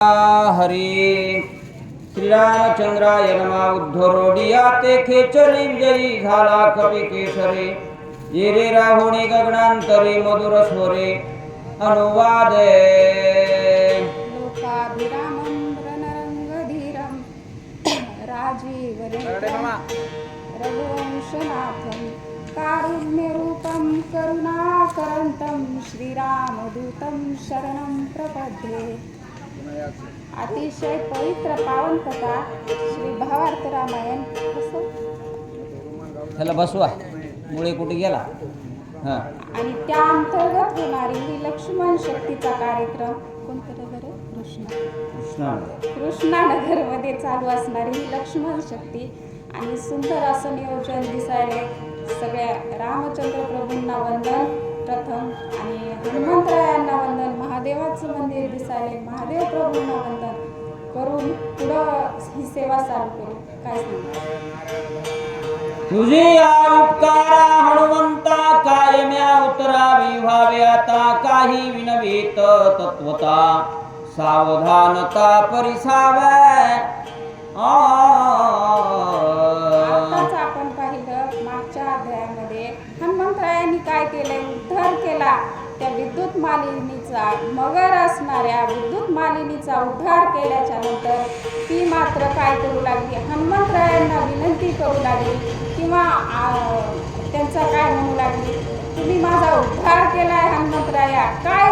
हरी श्रीरामचंद्राय नमा उद्धरोडिया ते खेचरी विजयी झाला कपी केशरे ये रे राहुणी गगनांतरे मधुर स्वरे अनुवादे लोकाभिरामं रणरंगधीरं राजीवनेत्रं रघुवंशनाथं कारुण्यरूपं करुणाकरन्तं श्रीरामदूतं शरणं प्रपद्ये। अतिशय पवित्र पावन कथा श्री भावार्थ रामायण त्याला बसवा मुळे कुठे गेला आणि त्या अंतर्गत होणारी ही लक्ष्मण शक्तीचा कार्यक्रम कोणत्या नगर कृष्णानगर मध्ये चालू असणारी ही लक्ष्मण शक्ती आणि सुंदर असं नियोजन दिसायले सगळ्या रामचंद्र प्रभूंना वंदन प्रथम आणि हनुमंतरायांना वंदन महादेवाचं मंदिर दिसायले महादेव प्रभूंना वंदन करून पुढं ही सेवा चालू करू। काय तुझी उपकारा हनुमंता कायम्या उतरावी व्हावे आता काही विनवीत तत्वता सावधानता परिसाव्या। आताच आपण पाहिलं मागच्या अध्यायामध्ये हनुमंतरायांनी काय केले, उद्धार केला त्या विद्युत मालिनीचा मगर असणाऱ्या विद्युत मालिनीचा उद्धार केल्याच्या नंतर ती मात्र काय करू लागली, हनुमंतरायांना विनंती करू लागली किंवा त्यांचा काय म्हणू लागली, तुम्ही माझा उद्धार केलाय हनुमंतराया, काय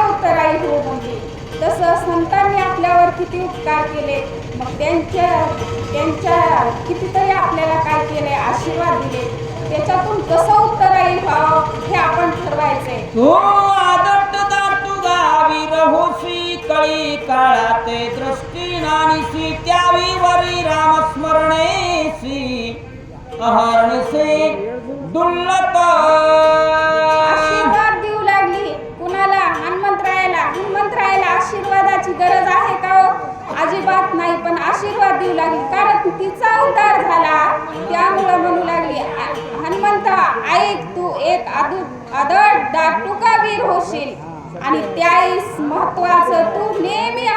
उत्तर आई हो म्हणली। तसं संतांनी आपल्यावर किती उपकार केले, मग त्यांच्या कितीतरी आपल्याला काय केले, आशीर्वाद दिले, त्याच्यातून कसं उत्तर येईल व्हावं हे आपण ठरवायचंय। तो आदट्ट दाटू गावी रहोसी कळी काळाते दृष्टी नानीसी त्यावी वरी रामस्मरणेसी अहर्णसे दुल्लत आशीर्वाद देऊ लागली कुणाला, हनुमंतरायाला आशीर्वादाची गरज आहे का हो? अजिबात नाही, पण आशीर्वाद देऊ लागली कारण तिचा उद्धार झाला त्यामुळे म्हणू लागली, हनुमंता ऐक, तू एक आदट दाटुका वीर होशील आणि त्यास महत्वाचं तू नेहमी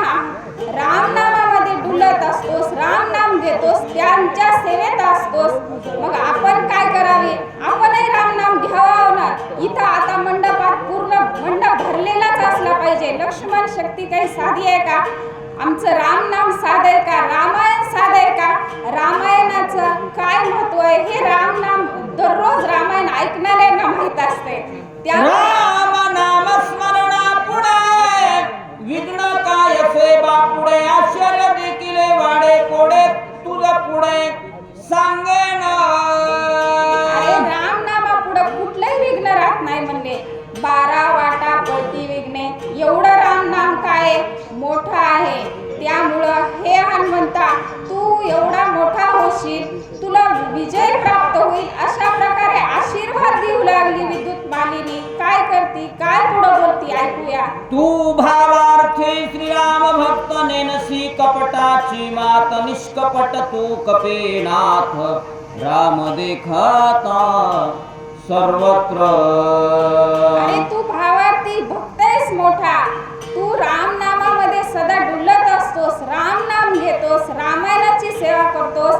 रामनामामध्ये डुलत असतोस, रामनाम घेतोस, त्यांच्या सेवेत असतोस। मग आपण काय करावे, आपणही रामनाम घ्यावं ना। इथं आता मंडपात पूर्ण मंडप भरलेलाच असला पाहिजे। लक्ष्मण शक्ती काही साधी आहे का? आमचं रामनाम साध आहे का? रामायण साध आहे का? रामायणाचं काय महत्व आहे हे रामनाम दररोज रामायण ऐकणाऱ्यांना माहित असते। राम नाम स्मरणा पुढे विघ्न काय सेवा पुढे आश्चर्य देखील वाढे कोडे तुझ पुढे सांगेन। अरे रामनामा पुढे कुठलंही विघ्न राहत नाही म्हणले, 12 वाटा पळती विघ्ने एवढं रामनाम काय मोठं आहे। त्यामुळं हे हनुमंता तू एवढा मोठा होशील, तुला विजय प्राप्त होईल अशा प्रकारे आशीर्वाद देऊ लागली विद्युत मालिनी। काय करती, काय पुढे बोलती ऐकूया। तू भावार्थी श्रीराम भक्त नेनसी कपटाची मात निष्कपट तू कपेनाथ राम देखता सर्वत्र। अरे तू भावार्थी भक्त आहेस मोठा, तू रामनामामध्ये सदा डुलत असतोस, रामनाम घेतोस, रामायणाची सेवा करतोस,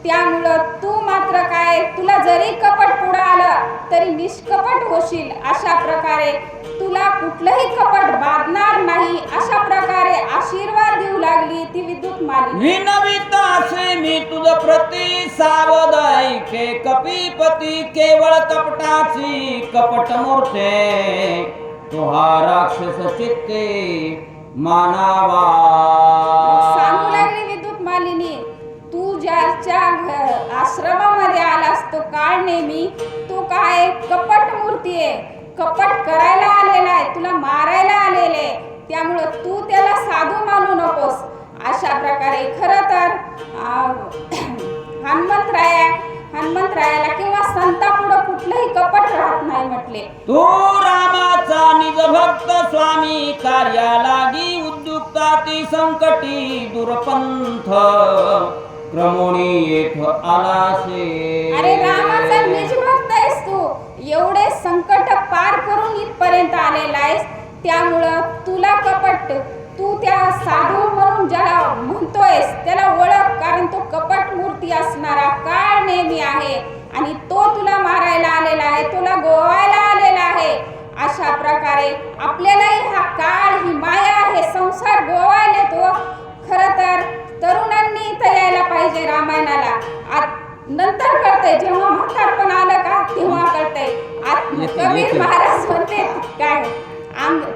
त्यामुळं तू मात्र काय, तुला जरी कपट पुढे आलं तरी निष्कपट होशील अशा प्रकारे तुला कुठलंही कपट बाधणार नाही अशा प्रकारे आशीर्वाद देऊ लागली ती विद्युत मालिनी। विनवित असे मी तुझ प्रति सावध ऐके कपीपती केवळ कपटाची कपट मूर्ते तो हा राक्षस चित्ते मानावा। सांगू लागली विद्युत मालिनी, तू ज्याच्या आश्रमामध्ये आलास तो काळ नेहमी तू काय कपट मूर्ती आहे, कपट करायला आलेला आहे, तुला मारायला आलेले, त्यामुळं तू त्याला साधू मानू नकोस अशा प्रकारे। खरं तर हनुमंतरायाला किंवा संतापुढे कुठलंही कपट राहत नाही म्हटले। तू रामाचा निज भक्त स्वामी कार्या लागी उद्युक्ता ती संकटी दुर्पंथ क्रमोणी येथ आलासे। अरे रामाचा निज भक्त आहेस तू, एवढे संकट पार करून इथपर्यंत आलेला आहेस, त्यामुळं तुला कपट तू त्या प्रकारे आपल्यालाही हा काळ, ही माया, हे संसार गोवायले तो खरं तर तरुणांनी इथं यायला पाहिजे रामायणाला. नंतर कळतंय, जेव्हा म्हातारपण आलं का तेव्हा कळतंय. कबीर महाराज म्हणते काय,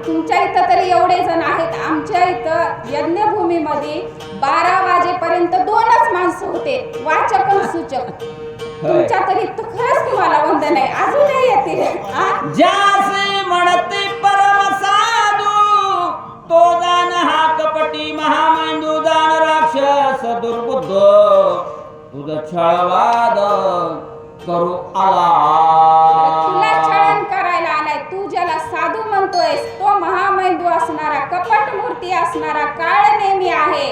तुमच्या इथं तरी एवढे जण आहेत, आमच्या इथं यज्ञभूमीमध्ये 12 वाजेपर्यंत 2च माणसं होते, वाचक आणि सूचक. तुमच्या तरी खरंच तुम्हाला वंदन आहे, अजूनही येतील. ज्यासे म्हणते परम साधू तो जाण हा कपटी महामेंदू जाण राक्षस दुर्बुद्ध तुझ छळवाद करू आला. तुला छळण करायला आलाय, तू ज्याला साधू म्हणतोयस तो महामेंदू असणारा, कपट मूर्ती असणारा काळ नेमी आहे.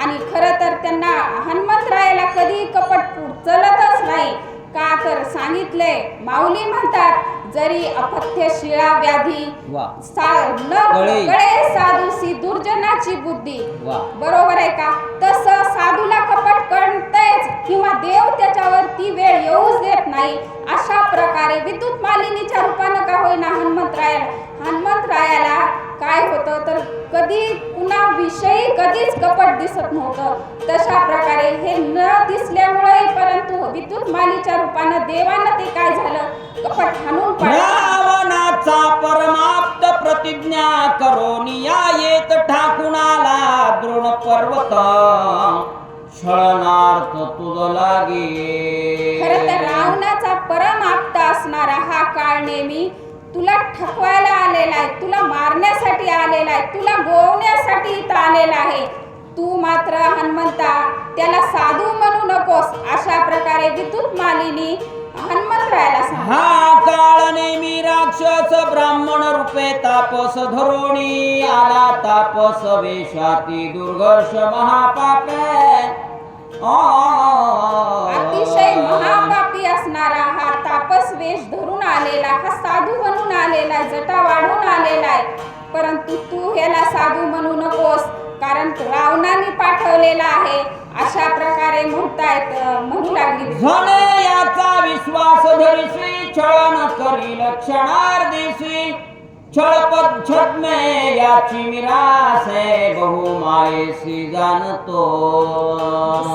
आणि खरं तर त्यांना हनुमंतरायाला कधी कपट चलतच नाही. का तर सांगितले, माऊली म्हणतात, जरी अपथ्य शिळा व्याधी कळे साधूसी दुर्जनाची बुद्धी. बरोबर आहे का? तसं साधूला कपट कळतेच किंवा देव त्याच्यावर ती वेळ येऊच देत नाही. अशा प्रकारे विद्युत मालिनीच्या रूपानं का होईना हनुमंतरायाला काय होतं तर कधी कुणाविषयी कधीच कपट दिसत नव्हतं. तशा प्रकारे हे न दिसल्यामुळे परंतु विद्युत मालीच्या रूपानं देवानं ते काय झालं, कपट हाणून रावणाचा परमाप्त प्रतिज्ञा करोनिया येत ठाकुणाला द्रोण पर्वत छळणार्थ तुझ लागे. खरं तर रावणाचा परमाप्त असणारा हा काळ नेहमी तुला ठकवायला आलेला आहे, तुला मारण्यासाठी आलेला आहे, तुला गोवण्यासाठी इथं आलेला आहे. तू मात्र हनुमंता त्याला साधू म्हणू नकोस. अशा प्रकारे विद्युत मालिनी हनुमंतरायाला सांग, हा काळ नेमी राक्षस ब्राह्मण रूपे तापस धरोणी आला, तापस वेशाती दुर्घर्ष महापापे. अतिशय महापापी असणारा हा तापस वेश धरून आलेला, हा साधू म्हणून आलेला, जटा वाढून आलेला आहे. परंतु तू ह्याला साधू म्हणू नकोस, कारण रावणाने पाठवलेला आहे. अशा प्रकारे म्हणू लागली. झाले याचा विश्वास धरिसी छळन करी लक्षणार्दिसी छळपद छद्मे याची मिरासे बहु मायेसी जाणतो.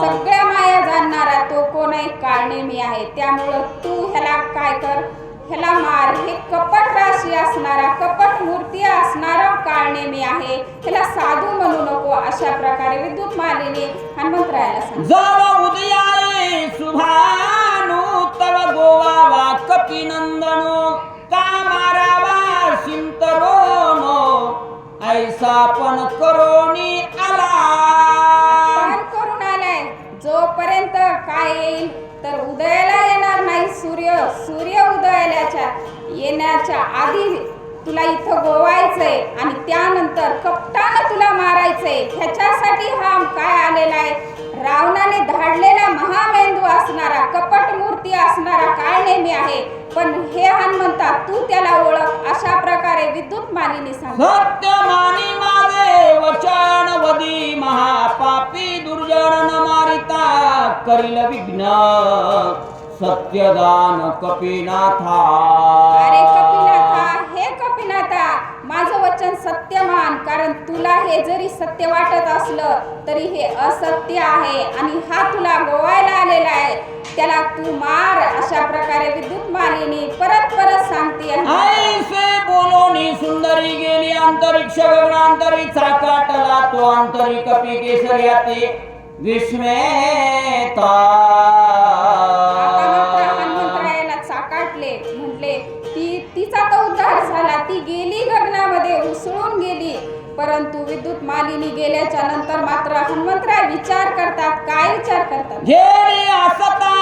सगळ्या माया जाणणारा तो कोण आहे, काळनेमी आहे. त्यामुळं तू ह्याला काय कर, ह्याला मार. हे कपट राशी असणारा, कपट मूर्ती असणारा काळनेमी आहे, ह्याला साधू म्हणू नको. अशा प्रकारे विद्युत मालिनी हनुमंतरायाला सांग, जव उदयाये शुभानु तव गोवावा कपिनंदनो का मारावा शिंतरोनो ऐसा पण करोनी आला. पण करून आलाय, जोपर्यंत काय येईल तर उदयाला येणार नाही. सूर्य उदयाच्या येण्याच्या आधी तुला इथं गोवायचंय आणि त्यानंतर कपटानं तुला मारायचंय. ह्याच्यासाठी हा काय आलेला आहे, रावणाने धाडलेला महामेंदू असणारा, कपट मूर्ती असणारा काळ नेहमी आहे. पण हे हनुमंता तू त्याला ओळख. अशा प्रकारे विद्युत मालिनी सांग, सत्य मानी माझे वचन वदी महापापी दुर्जन न मारिता करील विघ्न सत्यदान कपिनाथा. अरे कपिनाथा, हे कपिनाथा, माझं वचन सत्य मान. कारण तुला हे जरी सत्य वाटत असलं तरी हे असत्य आहे आणि हा तुला गोवायला आलेला आहे, त्याला तू मार. अशा प्रकारे विद्युत मालिनी परत सांगते. ऐसे बोलोनी सुंदरी गेली अंतरिक्ष गगनांतरी चाकाटला तो अंतरी कपी केसर्याती विस्मेता. हनुमंतरायाला चाकाटले, म्हटले तिचा तो उद्धार झाला, ती गेली गगनामध्ये उसळून गेली. परंतु विद्युत मालिनी गेल्याच्या नंतर मात्र हनुमंतराय विचार करतात. काय विचार करतात, घेरी असता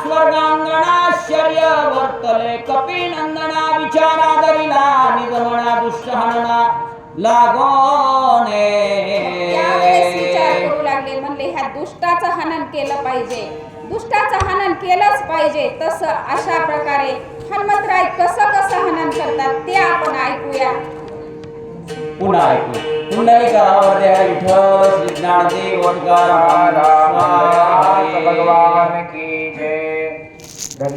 स्वर्गांगणाश्चर्य वर्तले कपिनंदना विचारा धरिला निगमना दुष्ट हनना लागोने. त्यावेळेस विचार करू लागले, म्हणले ह्या दुष्टाचं हनन केलं पाहिजे, दुष्टाचं हनन केलंच पाहिजे. तसं अशा प्रकारे हनुमंतराय कसं हनन करतात ते आपण ऐकूया. पुन्हा ऐकू. पुंडलिकावरती विठ्ठल श्री ज्ञानदेव भगवान की जय.